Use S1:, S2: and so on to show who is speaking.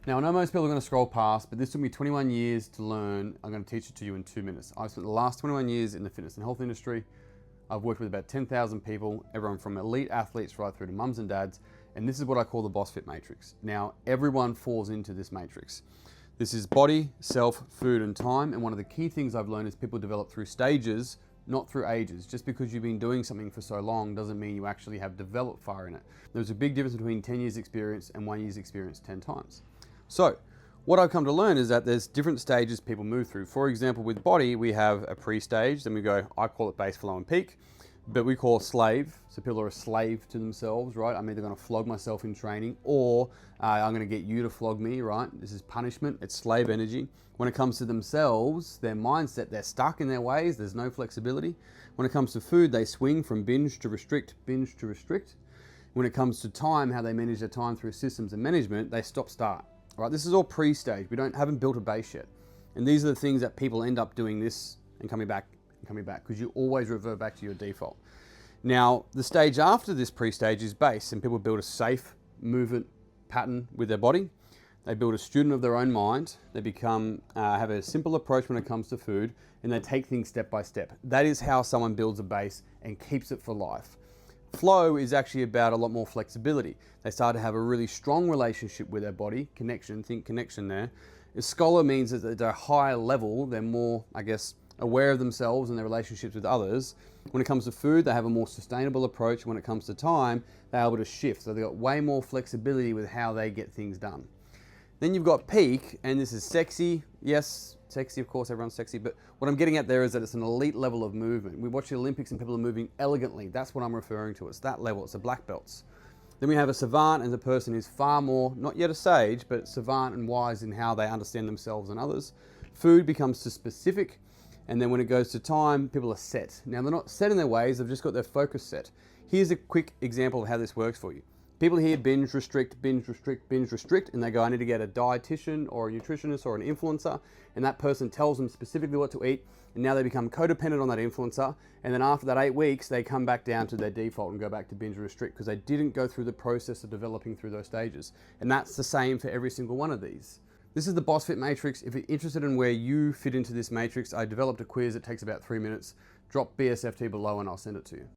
S1: Now, I know most people are going to scroll past, but this took me 21 years to learn. I'm going to teach it to you in 2 minutes. I've spent the last 21 years in the fitness and health industry. I've worked with about 10,000 people, everyone from elite athletes right through to mums and dads, and this is what I call the BossFit Matrix. Now, everyone falls into this matrix. This is body, self, food, and time, and one of the key things I've learned is people develop through stages, not through ages. Just because you've been doing something for so long doesn't mean you actually have developed far in it. There's a big difference between 10 years experience and 1 year's experience 10 times. So, what I've come to learn is that there's different stages people move through. For example, with body, we have a pre-stage, then we go, I call it base, flow, and peak, but we call slave. So people are a slave to themselves, right? I'm either gonna flog myself in training or I'm gonna get you to flog me, right? This is punishment, it's slave energy. When it comes to themselves, their mindset, they're stuck in their ways, there's no flexibility. When it comes to food, they swing from binge to restrict, binge to restrict. When it comes to time, how they manage their time through systems and management, they stop-start. Right, this is all pre-stage. We haven't built a base yet. And these are the things that people end up doing this and coming back, because you always revert back to your default. Now, the stage after this pre-stage is base, and people build a safe movement pattern with their body. They build a student of their own mind. They become, have a simple approach when it comes to food, and they take things step by step. That is how someone builds a base and keeps it for life. Flow is actually about a lot more flexibility. They start to have a really strong relationship with their body, connection, think connection there. A scholar means that at a higher level, they're more, I guess, aware of themselves and their relationships with others. When it comes to food, they have a more sustainable approach. When it comes to time, they're able to shift. So they've got way more flexibility with how they get things done. Then you've got peak, and this is sexy. Yes, sexy, of course, everyone's sexy, but what I'm getting at there is that it's an elite level of movement. We watch the Olympics and people are moving elegantly. That's what I'm referring to. It's that level, it's the black belts. Then we have a savant as a person who's far more, not yet a sage, but savant and wise in how they understand themselves and others. Food becomes too specific, and then when it goes to time, people are set. Now, they're not set in their ways, they've just got their focus set. Here's a quick example of how this works for you. People here binge, restrict, binge, restrict, binge, restrict, and they go, I need to get a dietitian or a nutritionist or an influencer, and that person tells them specifically what to eat, and now they become codependent on that influencer, and then after that 8 weeks, they come back down to their default and go back to binge, restrict, because they didn't go through the process of developing through those stages. And that's the same for every single one of these. This is the BossFit Matrix. If you're interested in where you fit into this matrix, I developed a quiz. It takes about 3 minutes. Drop BSFT below and I'll send it to you.